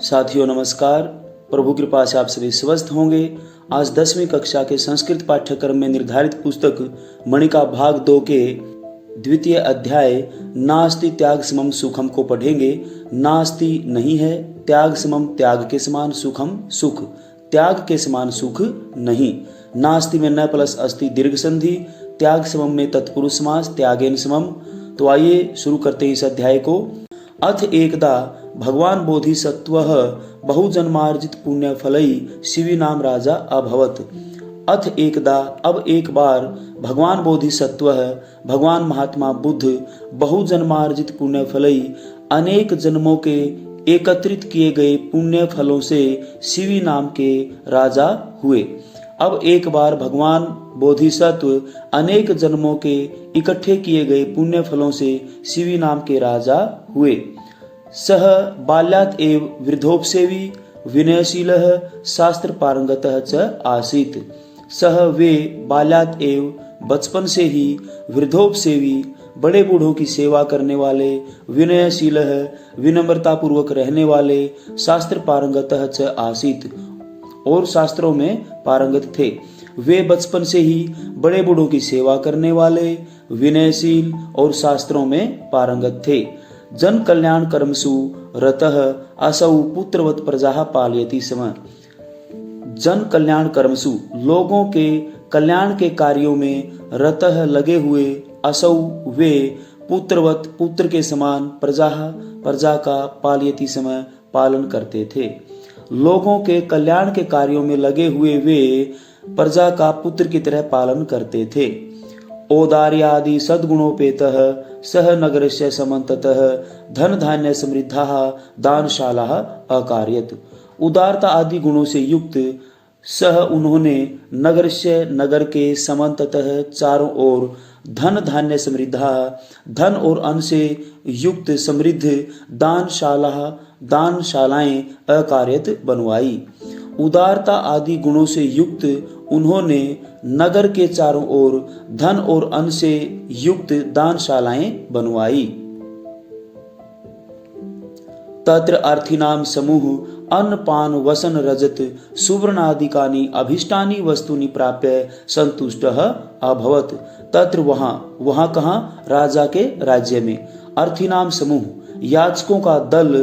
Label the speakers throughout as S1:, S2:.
S1: साथियों नमस्कार। प्रभु कृपा से आप सभी स्वस्थ होंगे। आज 10वीं कक्षा के संस्कृत पाठ्यक्रम में निर्धारित पुस्तक मणिका भाग 2 के द्वितीय अध्याय नास्ति त्याग समम सुखम को पढ़ेंगे। नास्ति नहीं है, त्याग समम त्याग के समान, सुखम सुख त्याग के समान सुख नहीं। नास्ति में न प्लस अस्ति दीर्घ संधि, त्याग समम में तत्पुरुष समास त्यागेन समम। तो आइए शुरू करते हैं इस अध्याय को। अथ एकदा भगवान बोधिसत्वः बहुजन्मार्जित पुण्य फलई शिवी नाम राजा अभवत। अथ एकदा अब एक बार भगवान बोधिसत्वः भगवान महात्मा बुद्ध बहुजन्मार्जित पुण्य फलई अनेक जन्मों के एकत्रित किए गए पुण्य फलों से शिवी नाम के राजा हुए। अब एक बार भगवान बोधिसत्व अनेक जन्मों के इकट्ठे किए गए पुण्य फलों से शिवी नाम के राजा हुए। सह बाल्यात् एव वृद्धोपसेवी विनयशीलः शास्त्र पारंगतः च आसीत्। सह वे बाल्यात् एव बचपन से ही वृद्धोपसेवी बड़े बूढ़ों की सेवा करने वाले, विनयशील विनम्रता पूर्वक रहने वाले, शास्त्र पारंगतः च आसीत् और शास्त्रों में पारंगत थे। वे बचपन से ही बड़े बूढ़ों की सेवा करने वाले, विनयशील और शास्त्रों में पारंगत थे। जन कल्याण कर्मसु रतः असौ पुत्रवत प्रजा पालयति स्म। जन कल्याण कर्मसु लोगों के कल्याण के कार्यों में रतः लगे हुए, असौ वे पुत्रवत पुत्र के समान, प्रजा का पालयति समय पालन करते थे। लोगों के कल्याण के कार्यों में लगे हुए वे प्रजा का पुत्र की तरह पालन करते थे। औदार्यादि सद्गुणोपेतः सह नगरस्य समन्ततः धन धान्य समृद्धाः दानशालाः अकार्यत। उदारता आदि गुणों से युक्त सह उन्होंने नगर के समन्ततः चारों ओर धन धान्य समृद्धा धन और अन्न से युक्त समृद्ध दानशालाएं अकार्यत बनवाई। उदारता आदि गुणों से युक्त उन्होंने नगर के चारों ओर धन और अन्न से युक्त दानशालाएं बनवाई। तत्र अर्थीनाम समूह अन्न पान वसन रजत सुवर्णादिकानि अभीष्टानि वस्तुनि प्राप्य संतुष्टः अभवत। तत्र वहां कहां? राजा के राज्य में। अर्थीनाम समूह याचकों का दल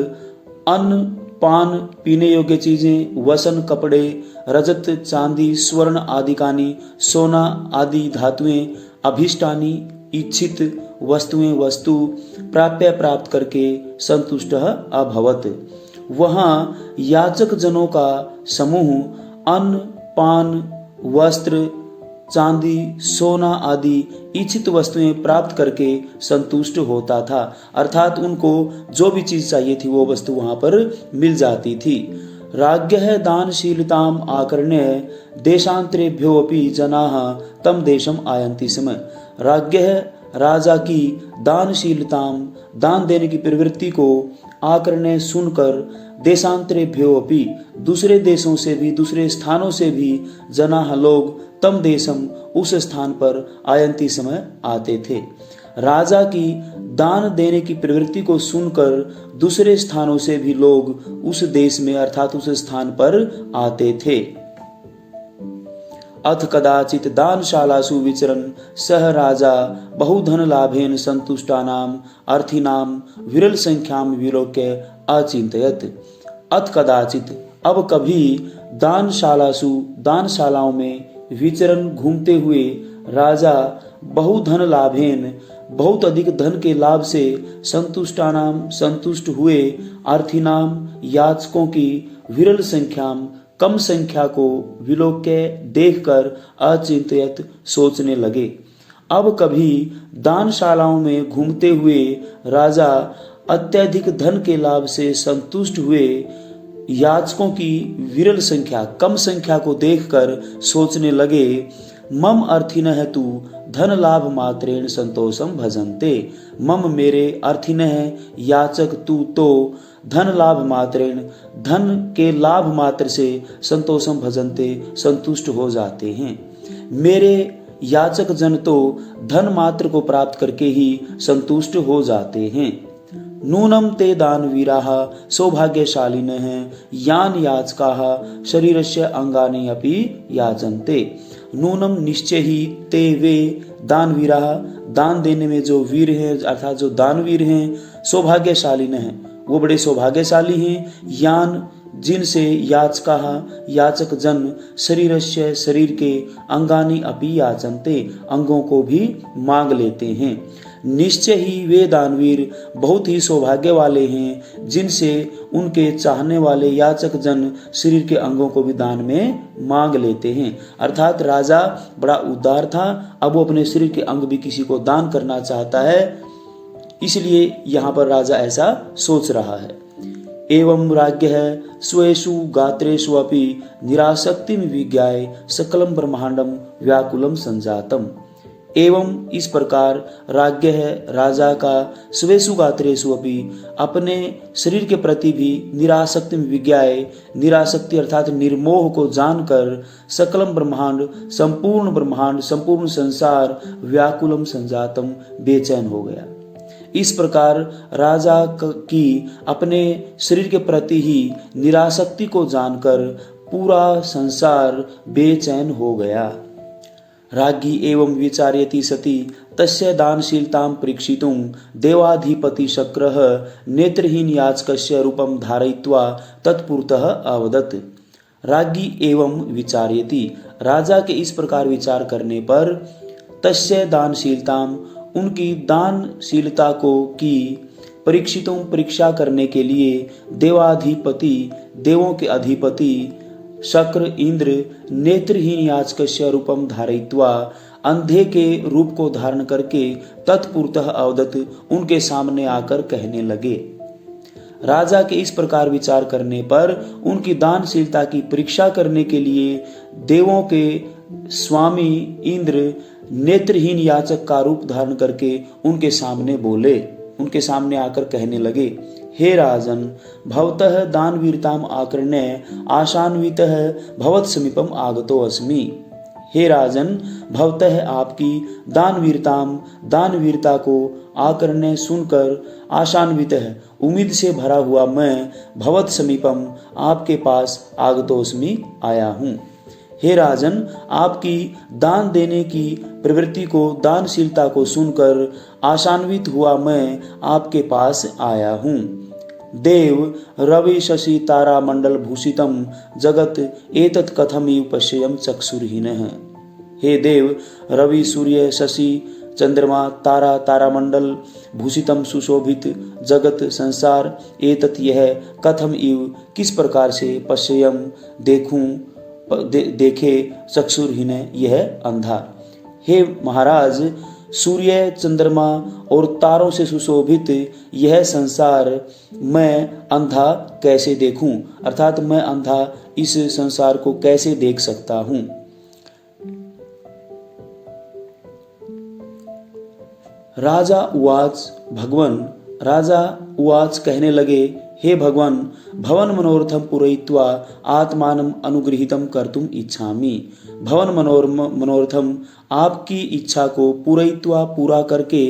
S1: अन्न पान पीने योग्य चीजें, वसन कपड़े, रजत चांदी स्वर्ण आदिकानि सोना आदि धातुएं, अभीष्टानि इच्छित वस्तु प्राप्य प्राप्त करके संतुष्ट अभवत। वहां याचक जनों का समूह अन्न पान वस्त्र चांदी सोना आदि इच्छित वस्तुएं प्राप्त करके संतुष्ट होता था। अर्थात उनको जो भी चीज चाहिए थी वो वस्तु वहां पर मिल जाती थी। राज्ञः दानशीलताम आकर्ण्य देशांतरेभ्योऽपि जनाः तम देशम आयन्ति स्म। राज्ञः राजा की दानशीलताम दान देने की प्रवृत्ति को आकर्ण्य सुनकर देशांतरेभ्योऽपि दूसरे देशों से भी दूसरे स्थानों से भी जनाः लोग तम देशम उस स्थान पर आयंती समय आते थे। राजा की दान देने की प्रवृत्ति को सुनकर दूसरे स्थानों से भी लोग उस देश में अर्थात उस स्थान पर आते थे। अथ कदाचित दानशालासु विचरन् सह राजा बहुधन लाभेन संतुष्टानाम अर्थीनाम विरल संख्याम विलोक्य अचिंतयत। अथ कदाचित अब कभी दानशालाओं में विचरण घूमते हुए राजा बहुधन लाभेन बहुत अधिक धन के लाभ से संतुष्टानाम संतुष्ट हुए, अर्थीनाम याचकों की विरल संख्याम कम संख्या को विलोक्य देखकर अचिंतयत सोचने लगे। अब कभी दानशालाओं में घूमते हुए राजा अत्यधिक धन के लाभ से संतुष्ट हुए, याचकों की विरल संख्या कम संख्या को देखकर सोचने लगे, मम अर्थिनः तु धन लाभ मात्रेण संतोषम भजन्ते। मम मेरे अर्थिनः याचक तू तो धन लाभ मात्रेण धन के लाभ मात्र से संतोषम भजन्ते संतुष्ट हो जाते हैं। मेरे याचक जन तो धन मात्र को प्राप्त करके ही संतुष्ट हो जाते हैं। नूनम ते दानवीराः सौभाग्यशालिनः यान याचकाः शरीरस्य अंगानि अपि याचन्ते। नूनम निश्चय ही ते वे दानवीराः, दान देने में जो वीर हैं अर्थात जो दानवीर हैं, सौभाग्यशालिन हैं, वो बड़े सौभाग्यशाली हैं। यान जिनसे याचका याचक जन शरीरस्य शरीर के अंगानि अपि याचन्ते, अंगों को भी मांग लेते हैं। निश्चय ही वे दानवीर बहुत ही सौभाग्य वाले हैं जिनसे उनके चाहने वाले याचक जन शरीर के अंगों को भी दान में मांग लेते हैं। अर्थात राजा बड़ा उदार था, अब वो अपने शरीर के अंग भी किसी को दान करना चाहता है, इसलिए यहाँ पर राजा ऐसा सोच रहा है। एवं राज्ञः स्वेषु गात्रेषु अपि निरासक्तिं विज्ञाय सकलम ब्रह्मांडम व्याकुलम संजातम। एवं इस प्रकार राज्ञ है राजा का स्वेषु गात्रेषु अपि अपने शरीर के प्रति भी निरासक्ति विज्ञाय, निरासक्ति अर्थात निर्मोह को जानकर सकलम ब्रह्मांड संपूर्ण संसार व्याकुलम संजातम बेचैन हो गया। इस प्रकार राजा की अपने शरीर के प्रति ही निरासक्ति को जानकर पूरा संसार बेचैन हो गया। राज्ञी एवं विचार्यति सती तस्य दानशीलतां परीक्षितुं देवाधिपति शक्रः नेत्रहीन याचकस्य रूपं धारयित्वा तत्पुरतः अवदत्। राज्ञी एवं विचार्यति, राजा के इस प्रकार विचार करने पर तस्य दानशीलतां, उनकी दानशीलता को की परीक्षितों परीक्षा करने के लिए देवाधिपति देवों के अधिपति शक्र इंद्र नेत्रहीन याचकस्य रूपम धारयित्वा अंधे के रूप को धारण करके तत्पुरतः अवदत्, उनके सामने आकर कहने लगे। राजा के इस प्रकार विचार करने पर उनकी दानशीलता की परीक्षा करने के लिए देवों के स्वामी इंद्र नेत्रहीन याचक का रूप धारण करके उनके सामने बोले, उनके सामने आकर कहने लगे, हे राजन, भवतः दानवीरताम आकर्ण्य आशान्वितः भवत समीपम आगतो अस्मि। हे राजन, भवतः आपकी दानवीरता को आकर्ण्य सुनकर आशान्वितः उम्मीद से भरा हुआ मैं भवत समीपम आपके पास आगतो अस्मि आया हूँ। हे राजन, आपकी दान देने की प्रवृत्ति को, दानशीलता को सुनकर आशान्वित हुआ मैं आपके पास आया हूँ। देव रवि शशि तारा मंडल भूषितम जगत एतत् कथमिव पश्येयम चक्षुर्हीनः। हे देव, रवि सूर्य शशि चंद्रमा तारा तारामंडल भूषितम सुशोभित जगत संसार एतत् यह कथम इव किस प्रकार से पश्येयम देखे चक्षुर्हीन यह अंधा। हे महाराज, सूर्य चंद्रमा और तारों से सुशोभित यह संसार मैं अंधा कैसे देखूं, अर्थात मैं अंधा इस संसार को कैसे देख सकता हूं। राजा उवाच कहने लगे, हे भगवान, भवन मनोरथम पूरयित्वा आत्मानम अनुगृहीतम कर्तुम इच्छामि। भवन मनोरथम आपकी इच्छा को पूरयित्वा पूरा करके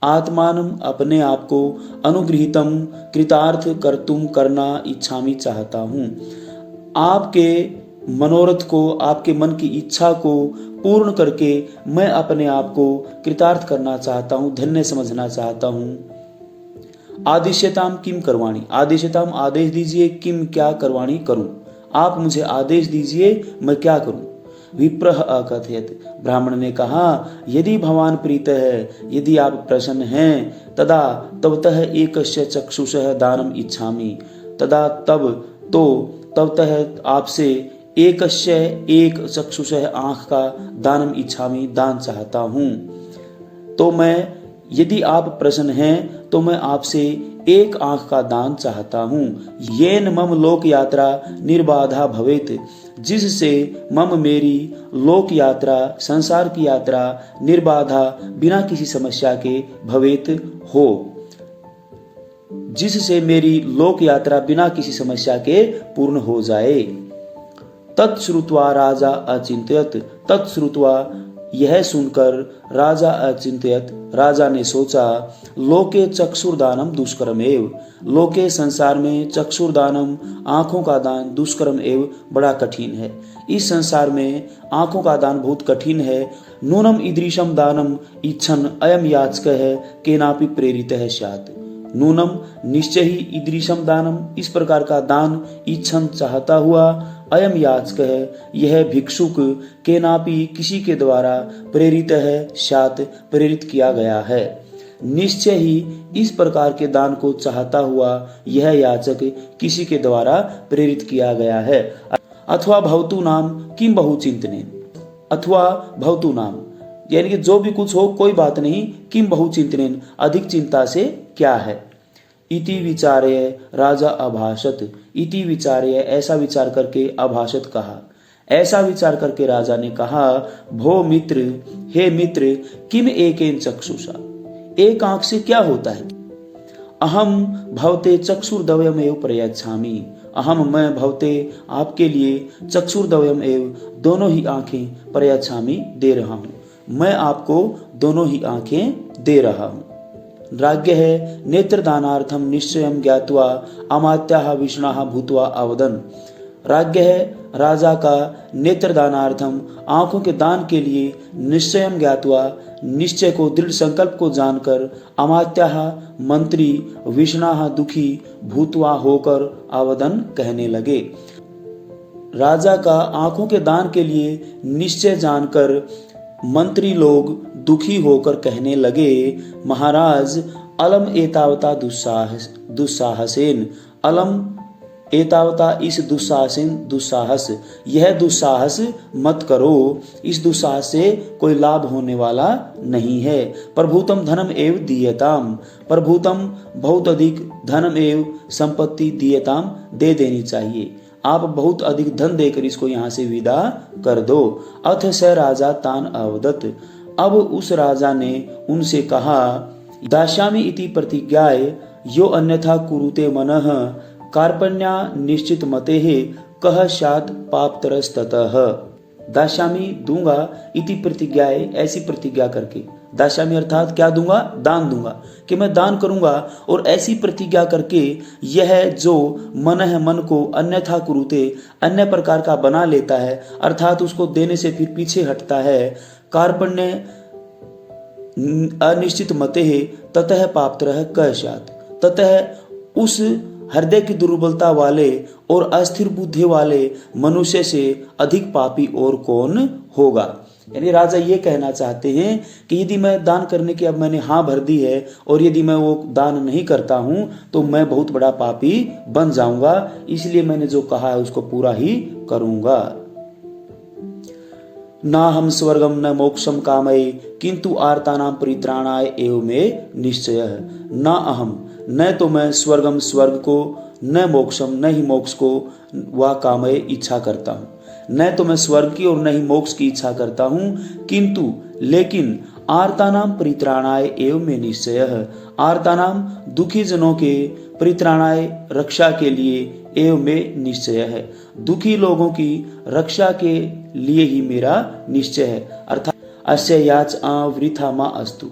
S1: आत्मानम अपने आप को अनुगृहीतम कृतार्थ कर्तुम करना इच्छामि चाहता हूँ। आपके मनोरथ को, आपके मन की इच्छा को पूर्ण करके मैं अपने आप को कृतार्थ करना चाहता हूँ, धन्य समझना चाहता हूँ। आदिश्यताम किम करवाणी, आदेशताम आदेश दीजिए, किम क्या करवाणी करूं, आप मुझे आदेश दीजिए मैं क्या करूं। विप्रः अकथयत, ब्राह्मण ने कहा, यदि भगवान प्रीत है, यदि आप प्रसन्न हैं, तदा तवतः एकस्य चक्षुषः दानम इच्छामि, तदा तब आपसे एकस्य एक चक्षुषः आंख का दानम इच्छामि दान चाहता हूं। तो मैं, यदि आप प्रसन्न हैं तो मैं आपसे एक आंख का दान चाहता हूँ। येन मम लोक यात्रा निर्बाधा भवेत, जिससे मम मेरी लोक यात्रा, संसार की यात्रा निर्बाधा बिना किसी समस्या के भवेत हो, जिससे मेरी लोक यात्रा बिना किसी समस्या के पूर्ण हो जाए। तत्श्रुत्वा राजा अचिंत्यत, तत्श्रुत्वा यह सुनकर राजा अचिंत्यत, राजा ने सोचा, लोके चक्षुर्दानम दुष्कर्मेव, लोके संसार में चक्षुर्दानम आंखों का दान दुष्कर्म एव बड़ा कठिन है। इस संसार में आंखों का दान बहुत कठिन है। नूनम ईदृशम दानम इच्छन अयम याचकः केनापि प्रेरित है स्यात्। नूनम निश्चय ही ईदृशम दानम, इस प्रकार का दान इच्छन चाहता हुआ, अयम याचकः यह भिक्षुक, केनापि किसी के द्वारा, प्रेरित है स्यात् प्रेरित किया गया है। निश्चय ही इस प्रकार के दान को चाहता हुआ यह याचक किसी के द्वारा प्रेरित किया गया है। अथवा भवतु नाम किम बहुचिंतने, अथवा भवतु नाम यानी कि जो भी कुछ हो कोई बात नहीं, किम बहुचिंतनेन अधिक चिंता से क्या है। इति विचार्य राजा अभाषत, इति विचार्य ऐसा विचार करके अभाषत कहा, ऐसा विचार करके राजा ने कहा, भो मित्र, हे मित्र, किम एकेन चक्षुषा, एक आंख से क्या होता है। अहम भवते चक्षुर्दवयम एव प्रयच्छामि, अहम मैं भवते आपके लिए चक्षुर्दवयम एव दोनों ही आंखें प्रयच्छामि दे रहा हूँ, मैं आपको दोनों ही आंखें दे रहा हूँ। राज्ञ है नेत्रदानार्थम निश्चयम ज्ञात्वा अमात्याः विष्णाः भूत्वा अवदन्, राज्ञ है राजा का नेत्रदानार्थम आंखों के दान के लिए निश्चयम ज्ञात्वा निश्चय को दृढ़ संकल्प को जानकर अमात्याः मंत्री विष्णाः दुखी भूत्वा होकर अवदन् कहने लगे। राजा का आंखों के दान के लिए निश्चय जानकर मंत्री लोग दुखी होकर कहने लगे, महाराज अलम एतावता दुस्साहसेन, अलम एतावता इस दुस्साहस, यह दुस्साहस मत करो, इस दुस्साहस से कोई लाभ होने वाला नहीं है। प्रभूतम धनम एव दीयताम, प्रभूतम बहुत अधिक धनम एव संपत्ति दीयताम दे देनी चाहिए, आप बहुत अधिक धन देकर इसको यहाँ से विदा कर दो। अथ स राजा तान अवदत्, अब उस राजा ने उनसे कहा, दास्यामि इति प्रतिज्ञाय यो अन्यथा कुरुते मनः कार्पण्या निश्चित मतेः कह स्यात् पापतरस्ततः। दास्यामि दूंगा, इति प्रतिज्ञाए ऐसी प्रतिज्ञा करके, दास्यामि अर्थात क्या दूंगा, दान दूंगा, कि मैं दान करूंगा, और ऐसी प्रतिज्ञा करके यह जो मन है मन को अन्यथा कुरुते अन्य प्रकार का बना लेता है, अर्थात उसको देने से फिर पीछे हटता है, कार्पण्य अनिश्चित मते है ततः पापतरः कह स्यात्, ततः उस हृदय की दुर्बलता वाले और अस्थिर बुद्धि वाले मनुष्य से अधिक पापी और कौन होगा। यानी राजा ये कहना चाहते हैं कि यदि मैं दान करने की अब मैंने हाँ भर दी है और यदि मैं वो दान नहीं करता हूं तो मैं बहुत बड़ा पापी बन जाऊंगा, इसलिए मैंने जो कहा है उसको पूरा ही करूंगा। ना हम स्वर्गम न मोक्षम कामये किंतु आर्तानाम परित्राणाय एव मे निश्चयः। ना अहम, न तो मैं स्वर्गम स्वर्ग को, न मोक्षम न ही मोक्ष को, वा कामये इच्छा करता हूँ, न तो मैं स्वर्ग की और न ही मोक्ष की इच्छा करता हूँ, किंतु लेकिन आर्तानाम परित्राणाय एव मे निश्चयः, आर्तानाम दुखी जनों के परित्राणाय रक्षा के लिए एव में निश्चय है, दुखी लोगों की रक्षा के लिए ही मेरा निश्चय है। अर्थात अस्य याचना वृथा मा अस्तु,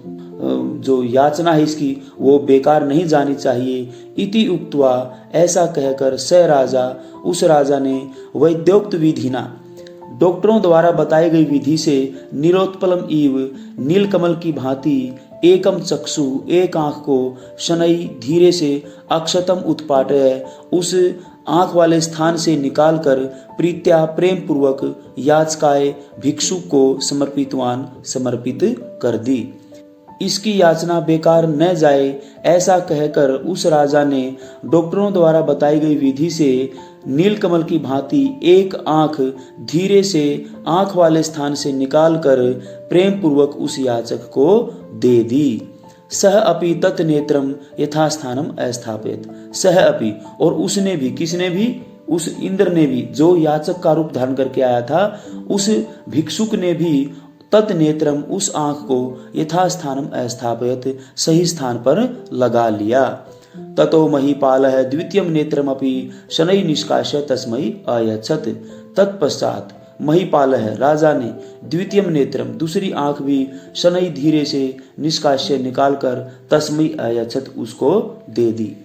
S1: जो याचना है इसकी वो बेकार नहीं जानी चाहिए। इति उक्त्वा ऐसा कहकर स राजा, उस राजा ने वैद्योक्त विधिना, डॉक्टरों द्वारा बताई गई विधि से निरोत्पलम इव नीलकमल की भांति एकम चक्षु एक आंख को शनई धीरे से अक्षतम उत्पाटय उस आंख वाले स्थान से निकालकर प्रीत्या प्रेम पूर्वक याचकाय भिक्षु को समर्पित कर दी। इसकी याचना बेकार न जाए ऐसा कहकर उस राजा ने डॉक्टरों द्वारा बताई गई विधि से नीलकमल की भांति एक आंख धीरे से आंख वाले स्थान से निकालकर प्रेम पूर्वक उस याचक को दे दी। सह अपि तत् नेत्रम यथास्थानम अस्थापित, सह अपि और उसने भी, किसने भी, उस इंद्र ने भी, जो याचक का रूप धारण करके आया था, उस भिक्षुक ने भी तत् नेत्रम उस आंख को यथास्थानम अस्थापित सही स्थान पर लगा लिया। ततो महीपालः द्वितीयम नेत्रमपि शनैः निष्कास्य तस्मै अयच्छत्। तत्पश्चात महीपालः राजा ने द्वितीयम नेत्रम दूसरी आंख भी शनै धीरे से निष्कास्य निकालकर तस्मै अयच्छत उसको दे दी।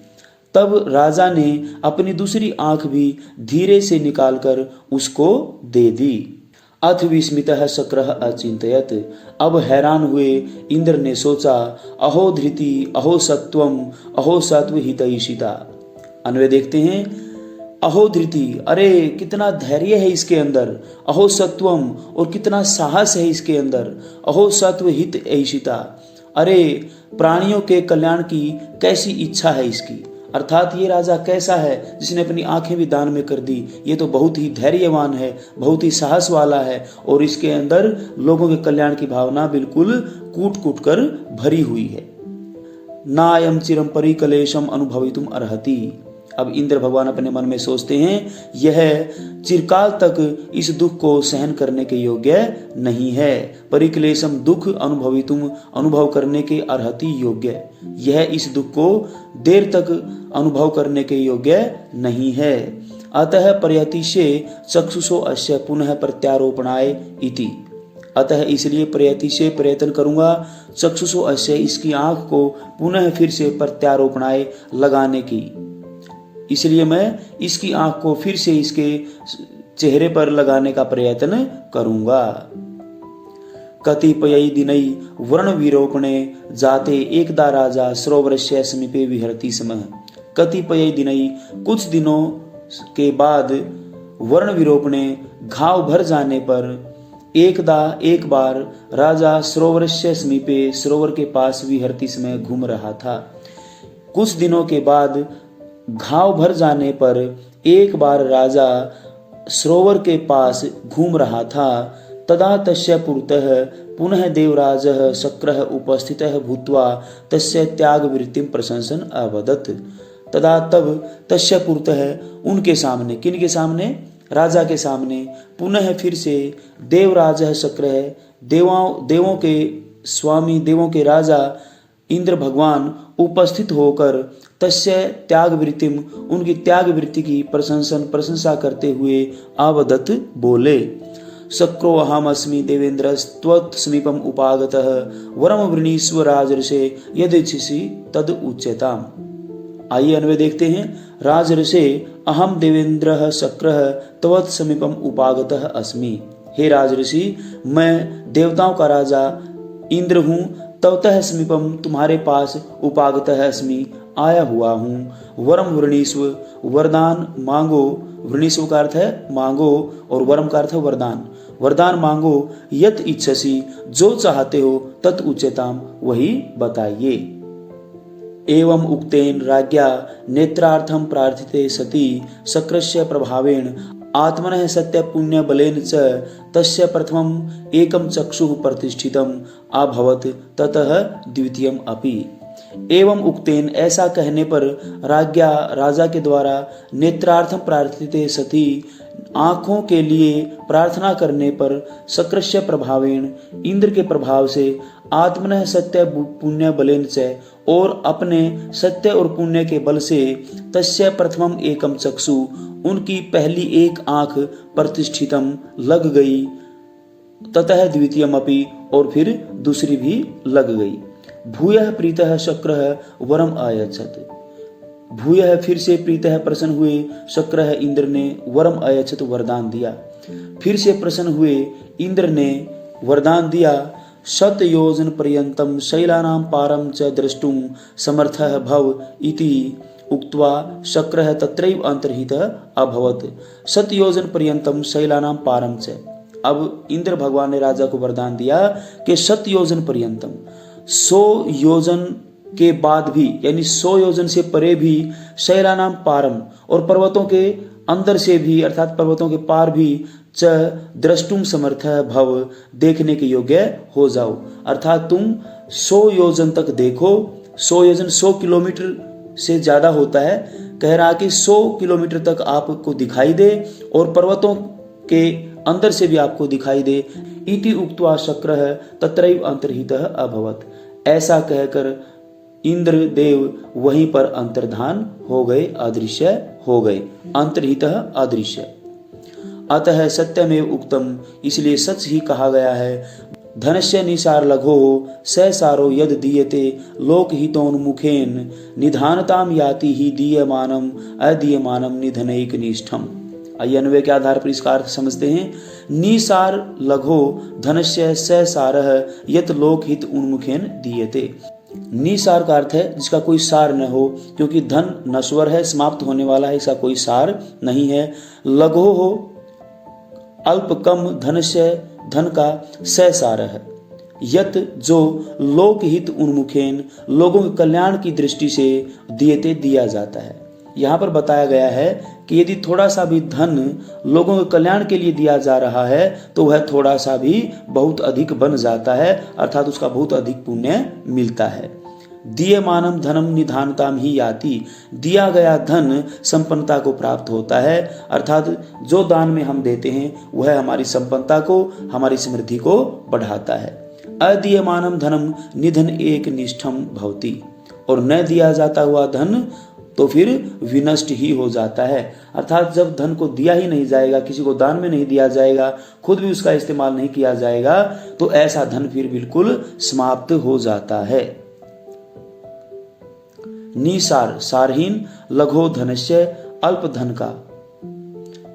S1: तब राजा ने अपनी दूसरी आंख भी धीरे से निकालकर उसको दे दी। अथ विस्मितः शक्रः अचिंतयत् अब हैरान हुए इंद्र ने सोचा, अहो धृति अहो सत्वम अहो सत्वहितैषिता। अन्वय देखते हैं, अहो धृति, अरे कितना धैर्य है इसके अंदर, अहो सत्वम और कितना साहस है इसके अंदर, अहो सत्वहित ऐशिता, अरे प्राणियों के कल्याण की कैसी इच्छा है इसकी। अर्थात ये राजा कैसा है जिसने अपनी आंखें भी दान में कर दी। ये तो बहुत ही धैर्यवान है, बहुत ही साहस वाला है और इसके अंदर लोगों के कल्याण की भावना बिल्कुल कूट कूट कर भरी हुई है। नायम चिरम परिकलेशम अनुभवितुम अर्हति। अब इंद्र भगवान अपने मन में सोचते हैं, यह चिरकाल तक इस दुख को सहन करने के योग्य नहीं है। परिक्लेशम दुख अनुभवितुम अनुभव करने के अर्हति योग्य, यह इस दुख को देर तक अनुभव करने के योग्य नहीं है। अतः पर्यतिशे चक्षुषो अस्य पुनः प्रत्यारोपणाय इति। अतः इसलिए प्रयतिशे प्रयत्न करूंगा चक्षुषो अस्य इसकी आंख को पुनः फिर से प्रत्यारोपणाय लगाने की, इसलिए मैं इसकी आंख को फिर से इसके चेहरे पर लगाने का प्रयत्न करूंगा। कतिपय दिनै वर्ण विरोपणे जाते एकदा राजा सरोवरस्य समीपे विहरति स्म। कतिपय दिनै कुछ दिनों के बाद वर्ण विरोपणे घाव भर जाने पर एकदा एक बार राजा सरोवरस्य समीपे सरोवर के पास विहरति समय घूम रहा था। कुछ दिनों के बाद घाव भर जाने पर एक बार राजा सरोवर के पास घूम रहा था। तदा तस्य पुरतः पुनः देवराजः शक्रः उपस्थितः भूत्वा तस्य त्यागवृत्तिं प्रशंसन अवदत्। तदा तब तस्य पुरतः उनके सामने, किनके सामने? राजा के सामने पुनः फिर से देवराजः शक्रः देवों के स्वामी देवों के राजा इंद्र भगवान उपस्थित होकर तस्य त्याग वृत्तिम उनकी त्याग वृत्ति की प्रशंसा करते हुए आवदत बोले। शक्रो अहम अस्मि देवेंद्र त्वत् समीपम उपागतः वरम वृणीस्व राजर्षे यदिच्छसि तद उच्यताम। आइए अन्वय देखते हैं। राजर्षे अहम देवेंद्र शक्रः त्वत् समीपम उपागतः अस्मि। हे राजर्षि, मैं देवताओं का राजा इंद्र हूँ, तवतः समीपम तुम्हारे पास उपागतः अस्मि आया हुआ हूँ। वरम वृणीस्व वरदान मांगो, वृणीस्व का अर्थ है मांगो और वरम का अर्थ है वरदान। वरदान मांगो यत इच्छसि जो चाहते हो तत् उच्यताम वही बताइए। एवं उक्तेन राज्ञा नेत्रार्थम प्रार्थिते सति शक्रस्य प्रभावेण आत्मनः सत्य पुण्य बलेन च तस्य प्रथमं एकं चक्षुः प्रतिष्ठितम् अभवत् ततः द्वितीयम् अपि। एवं उक्तेन ऐसा कहने पर राज्ञा राजा के द्वारा नेत्रार्थम प्रार्थिते सति आंखों के लिए प्रार्थना करने पर शक्रस्य प्रभावेण इंद्र के प्रभाव से आत्मनः सत्य पुण्य बलेन च और अपने सत्य और पुण्य के बल से तस्य प्रथमम एकम चक्षु उनकी पहली एक आंख प्रतिष्ठितम लग गई, ततः द्वितीयम अपि और फिर दूसरी भी लग गई। भूयः प्रीतः शक्रः वरम अयच्छत्। भूयः फिर से प्रीतः प्रसन्न हुए शक्रः इंद्र ने वरम अयच्छत् वरदान दिया। फिर से प्रसन्न हुए इंद्र ने वरदान दिया। शत योजन पर्यंतम शैलानां पारं च द्रष्टुं समर्थः भव इति उक्त्वा शक्रः तत्रैव अंतर्हितः अभवत्। शत योजन पर्यंतम शैलानां पारं च। अब इंद्र भगवान ने राजा को वरदान दिया कि शत योजन पर्यंतम 100 योजन के बाद भी, यानी 100 योजन से परे भी, शैलानाम पारम और पर्वतों के अंदर से भी अर्थात पर्वतों के पार भी, च द्रष्टुम समर्थ भव देखने के योग्य हो जाओ। अर्थात तुम 100 योजन तक देखो। 100 योजन 100 किलोमीटर से ज्यादा होता है। कह रहा कि 100 किलोमीटर तक आपको दिखाई दे और पर्वतों के अंदर से भी आपको दिखाई दे। इति उक्त्वा शक्रः तत्रैव अंतर्हितः अभवत्। ऐसा कहकर इंद्र देव वहीं पर अंतर्धान हो गए, अदृश्य हो गए। अंतर्हितः अदृश्य। अतः सत्यमेव उक्तम, इसलिए सच ही कहा गया है। धनस्य निसार लघो स सारो यद दीयते लोकहितोन्मुखेन निधानताम याति ही दीयमानम अदीयमानम निधनैक निष्ठम। आइए अन्वय के आधार पर इसका अर्थ समझते हैं। निसार लघो धनस्य स सारः यत लोकहित उन्मुखेन दीयते। निसार का अर्थ है जिसका कोई सार न हो, क्योंकि धन नश्वर है, समाप्त होने वाला है, इसका कोई सार नहीं है। लघो हो अल्प कम धनस्य धन का स सार है। यत जो लोकहित उन्मुखेन लोगों के कल्याण की दृष्टि से दियते दिया जाता है। यहाँ पर बताया गया है कि यदि थोड़ा सा भी धन लोगों के कल्याण के लिए दिया जा रहा है तो वह थोड़ा सा भी बहुत अधिक बन जाता है, अर्थात उसका बहुत अधिक पुण्य मिलता है। दीयमानम धनम निधानताम ही याति, दिया गया धन संपन्नता को प्राप्त होता है, अर्थात जो दान में हम देते हैं वह हमारी संपन्नता को, हमारी समृद्धि को बढ़ाता है। अदीयमानम धनम निधन एक निष्ठम भवति, और न दिया जाता हुआ धन तो फिर विनष्ट ही हो जाता है। अर्थात जब धन को दिया ही नहीं जाएगा, किसी को दान में नहीं दिया जाएगा, खुद भी उसका इस्तेमाल नहीं किया जाएगा, तो ऐसा धन फिर बिल्कुल समाप्त हो जाता है। निसार सारहीन, लघो धनस्य अल्प धन का,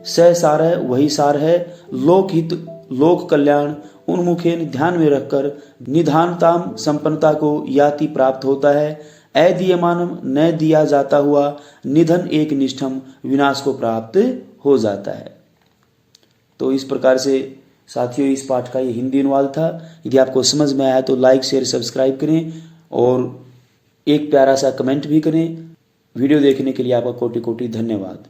S1: स सार है वही सार है, लोकहित लोक कल्याण उन्मुखेन ध्यान में रखकर निधानताम संपन्नता को याति प्राप्त होता है। अदीयमानम न दिया जाता हुआ, निधन एक निष्ठम विनाश को प्राप्त हो जाता है। तो इस प्रकार से साथियों इस पाठ का ये हिंदी अनुवाद था। यदि आपको समझ में आया तो लाइक शेयर सब्सक्राइब करें और एक प्यारा सा कमेंट भी करें। वीडियो देखने के लिए आपका कोटि कोटि धन्यवाद।